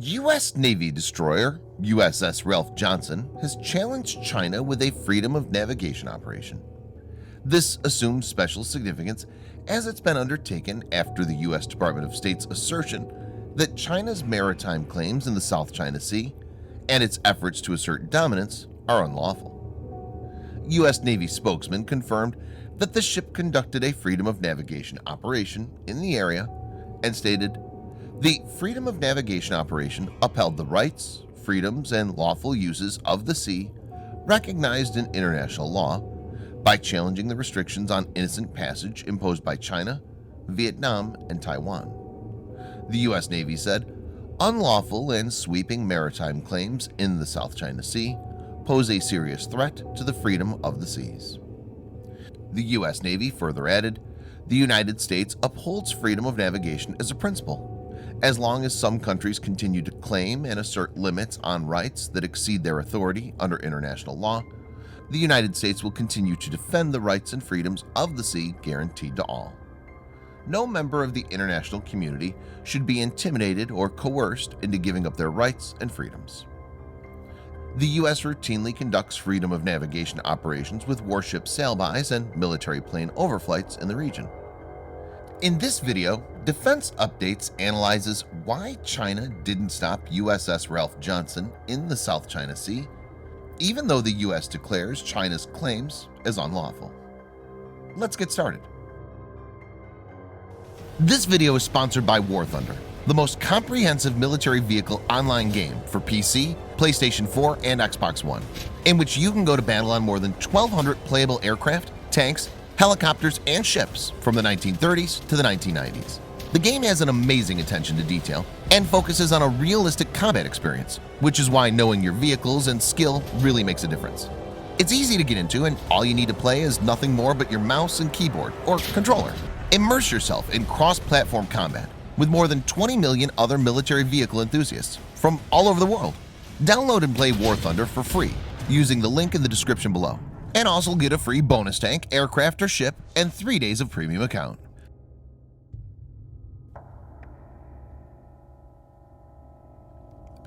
U.S. Navy destroyer USS Ralph Johnson has challenged China with a freedom of navigation operation. This assumes special significance as it's been undertaken after the U.S. Department of State's assertion that China's maritime claims in the South China Sea and its efforts to assert dominance are unlawful. U.S. Navy spokesman confirmed that the ship conducted a freedom of navigation operation in the area and stated, "The freedom of navigation operation upheld the rights, freedoms, and lawful uses of the sea recognized in international law by challenging the restrictions on innocent passage imposed by China, Vietnam, and Taiwan." The U.S. Navy said, "Unlawful and sweeping maritime claims in the South China Sea pose a serious threat to the freedom of the seas." The U.S. Navy further added, "The United States upholds freedom of navigation as a principle. As long as some countries continue to claim and assert limits on rights that exceed their authority under international law, the United States will continue to defend the rights and freedoms of the sea guaranteed to all. No member of the international community should be intimidated or coerced into giving up their rights and freedoms." The U.S. routinely conducts freedom of navigation operations with warship sailbys and military plane overflights in the region. In this video, Defense Updates analyzes why China didn't stop USS Ralph Johnson in the South China Sea, even though the U.S. declares China's claims as unlawful. Let's get started. This video is sponsored by War Thunder, the most comprehensive military vehicle online game for PC, PlayStation 4, and Xbox One, in which you can go to battle on more than 1,200 playable aircraft, tanks, helicopters, and ships from the 1930s to the 1990s. The game has an amazing attention to detail and focuses on a realistic combat experience, which is why knowing your vehicles and skill really makes a difference. It's easy to get into, and all you need to play is nothing more but your mouse and keyboard or controller. Immerse yourself in cross-platform combat with more than 20 million other military vehicle enthusiasts from all over the world. Download and play War Thunder for free using the link in the description below, and also get a free bonus tank, aircraft, or ship, and 3 days of premium account.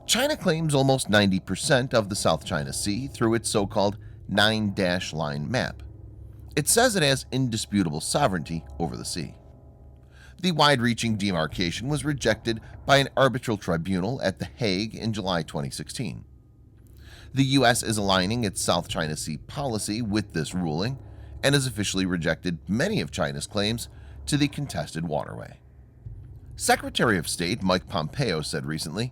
China claims almost 90% of the South China Sea through its so-called 9-dash line map. It says it has indisputable sovereignty over the sea. The wide-reaching demarcation was rejected by an arbitral tribunal at The Hague in July 2016. The U.S. is aligning its South China Sea policy with this ruling and has officially rejected many of China's claims to the contested waterway. Secretary of State Mike Pompeo said recently,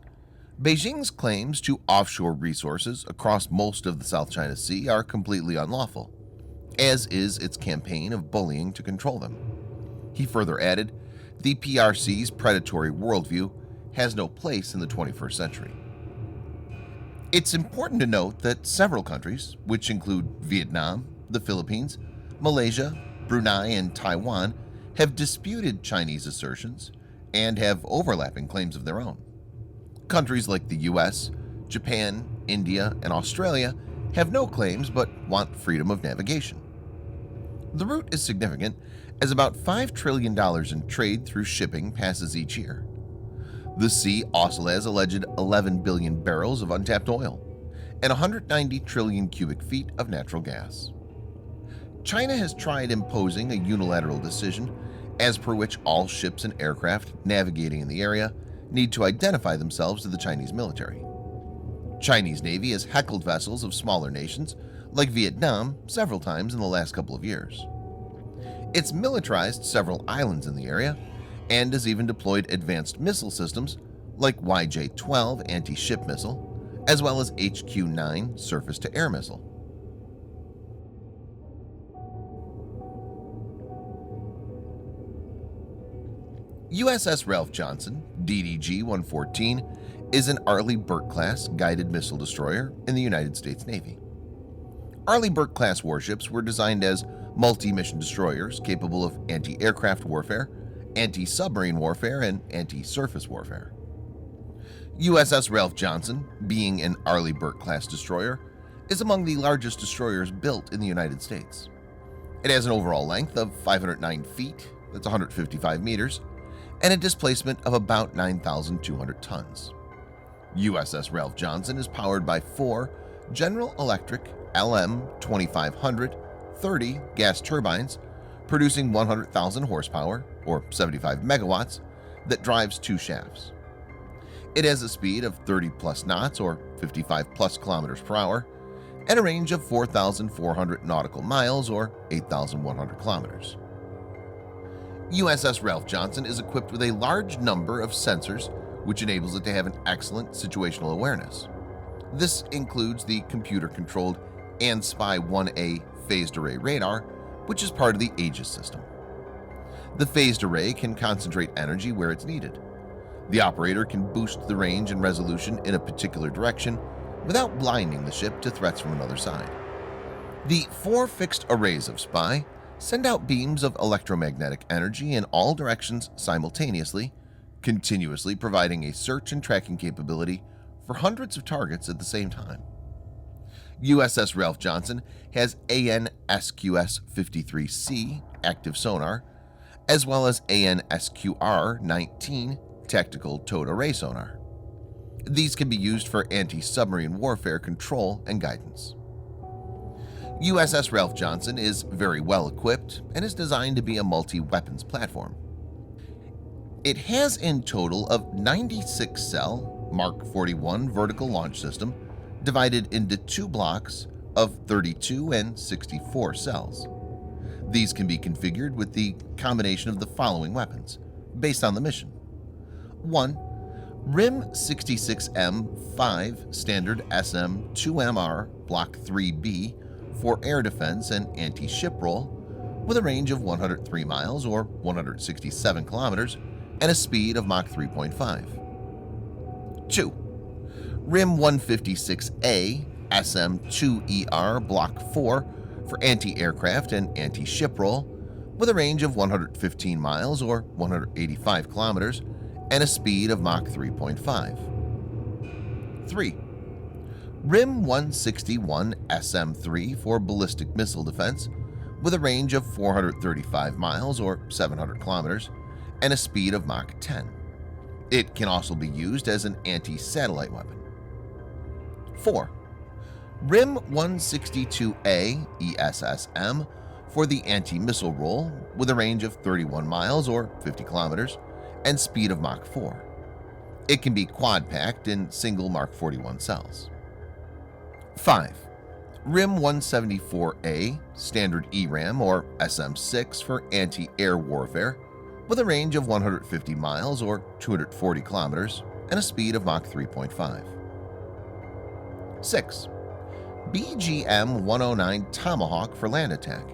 "Beijing's claims to offshore resources across most of the South China Sea are completely unlawful, as is its campaign of bullying to control them." He further added, "The PRC's predatory worldview has no place in the 21st century." It's important to note that several countries, which include Vietnam, the Philippines, Malaysia, Brunei, and Taiwan, have disputed Chinese assertions and have overlapping claims of their own. Countries like the US, Japan, India, and Australia have no claims but want freedom of navigation. The route is significant as about $5 trillion in trade through shipping passes each year. The sea also has alleged 11 billion barrels of untapped oil and 190 trillion cubic feet of natural gas. China has tried imposing a unilateral decision as per which all ships and aircraft navigating in the area need to identify themselves to the Chinese military. Chinese Navy has heckled vessels of smaller nations like Vietnam several times in the last couple of years. It's militarized several islands in the area and has even deployed advanced missile systems like YJ-12 anti-ship missile, as well as HQ-9 surface-to-air missile. USS Ralph Johnson, DDG-114, is an Arleigh Burke-class guided missile destroyer in the United States Navy. Arleigh Burke-class warships were designed as multi-mission destroyers capable of anti-aircraft warfare, anti-submarine warfare, and anti-surface warfare. USS Ralph Johnson, being an Arleigh Burke-class destroyer, is among the largest destroyers built in the United States. It has an overall length of 509 feet, that's 155 meters, and a displacement of about 9,200 tons. USS Ralph Johnson is powered by 4 General Electric LM2500 30 gas turbines producing 100,000 horsepower or 75 megawatts that drives 2 shafts. It has a speed of 30 plus knots or 55 plus kilometers per hour and a range of 4,400 nautical miles or 8,100 kilometers. USS Ralph Johnson is equipped with a large number of sensors which enables it to have an excellent situational awareness. This includes the computer-controlled ANSPY-1A phased array radar, which is part of the Aegis system. The phased array can concentrate energy where it's needed. The operator can boost the range and resolution in a particular direction without blinding the ship to threats from another side. The 4 fixed arrays of SPY send out beams of electromagnetic energy in all directions simultaneously, continuously providing a search and tracking capability for hundreds of targets at the same time. USS Ralph Johnson has AN/SQS-53C active sonar, as well as AN/SQR-19 tactical towed array sonar. These can be used for anti-submarine warfare control and guidance. USS Ralph Johnson is very well equipped and is designed to be a multi-weapons platform. It has in total of 96-cell Mark 41 vertical launch system divided into 2 blocks of 32 and 64 cells. These can be configured with the combination of the following weapons based on the mission. 1. RIM 66M5 standard SM-2MR Block 3B for air defense and anti-ship roll with a range of 103 miles or 167 kilometers and a speed of Mach 3.5. 2. RIM 156A SM-2ER Block 4 for anti-aircraft and anti-ship roll with a range of 115 miles or 185 kilometers and a speed of Mach 3.5. 3. RIM 161 SM-3 for ballistic missile defense with a range of 435 miles or 700 kilometers and a speed of Mach 10. It can also be used as an anti-satellite weapon. 4. RIM 162A ESSM for the anti-missile roll with a range of 31 miles or 50 kilometers and speed of Mach 4. It can be quad-packed in single Mark 41 cells. 5. RIM 174A standard ERAM or SM-6 for anti-air warfare with a range of 150 miles or 240 kilometers and a speed of Mach 3.5. 6. BGM-109 Tomahawk for land attack.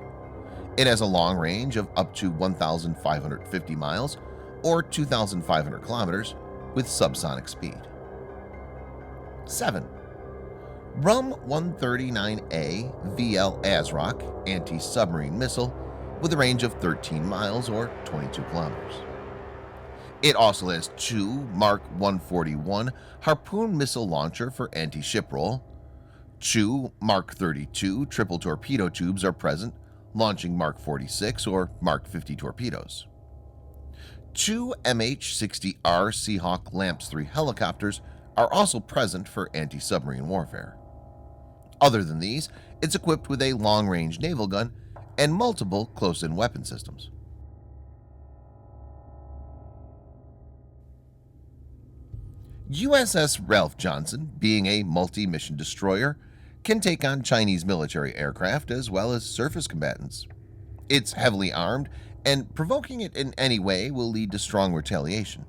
It has a long range of up to 1,550 miles or 2,500 kilometers with subsonic speed. 7. RUM-139A VL ASROC anti-submarine missile with a range of 13 miles or 22 kilometers. It also has 2 Mark 141 Harpoon missile launcher for anti-ship roll. 2 Mark 32 triple torpedo tubes are present, launching Mark 46 or Mark 50 torpedoes. 2 MH-60R Seahawk LAMPS 3 helicopters are also present for anti-submarine warfare. Other than these, it's equipped with a long-range naval gun and multiple close-in weapon systems. USS Ralph Johnson, being a multi-mission destroyer, can take on Chinese military aircraft as well as surface combatants. It's heavily armed, and provoking it in any way will lead to strong retaliation.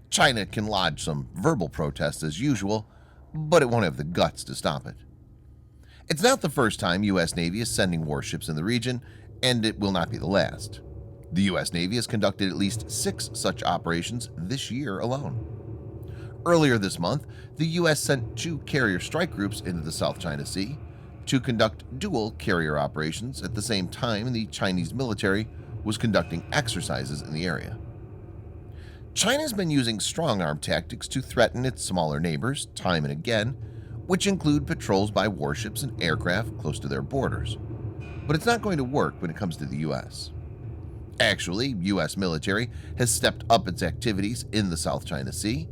China can lodge some verbal protests as usual, but it won't have the guts to stop it. It's not the first time U.S. Navy is sending warships in the region, and it will not be the last. The U.S. Navy has conducted at least 6 such operations this year alone. Earlier this month, the U.S. sent 2 carrier strike groups into the South China Sea to conduct dual carrier operations at the same time the Chinese military was conducting exercises in the area. China's been using strong-arm tactics to threaten its smaller neighbors time and again, which include patrols by warships and aircraft close to their borders. But it's not going to work when it comes to the U.S. Actually, U.S. military has stepped up its activities in the South China Sea,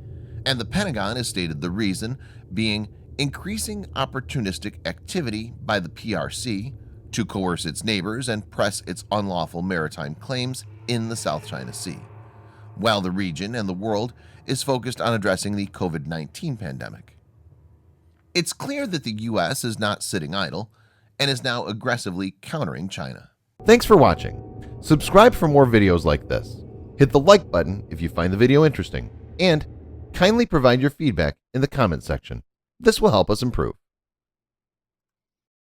and the Pentagon has stated the reason being increasing opportunistic activity by the PRC to coerce its neighbors and press its unlawful maritime claims in the South China Sea, while the region and the world is focused on addressing the COVID-19 pandemic. It's clear that the U.S. is not sitting idle and is now aggressively countering China. Thanks for watching. Subscribe for more videos like this. Hit the like button if you find the video interesting, and kindly provide your feedback in the comment section. This will help us improve.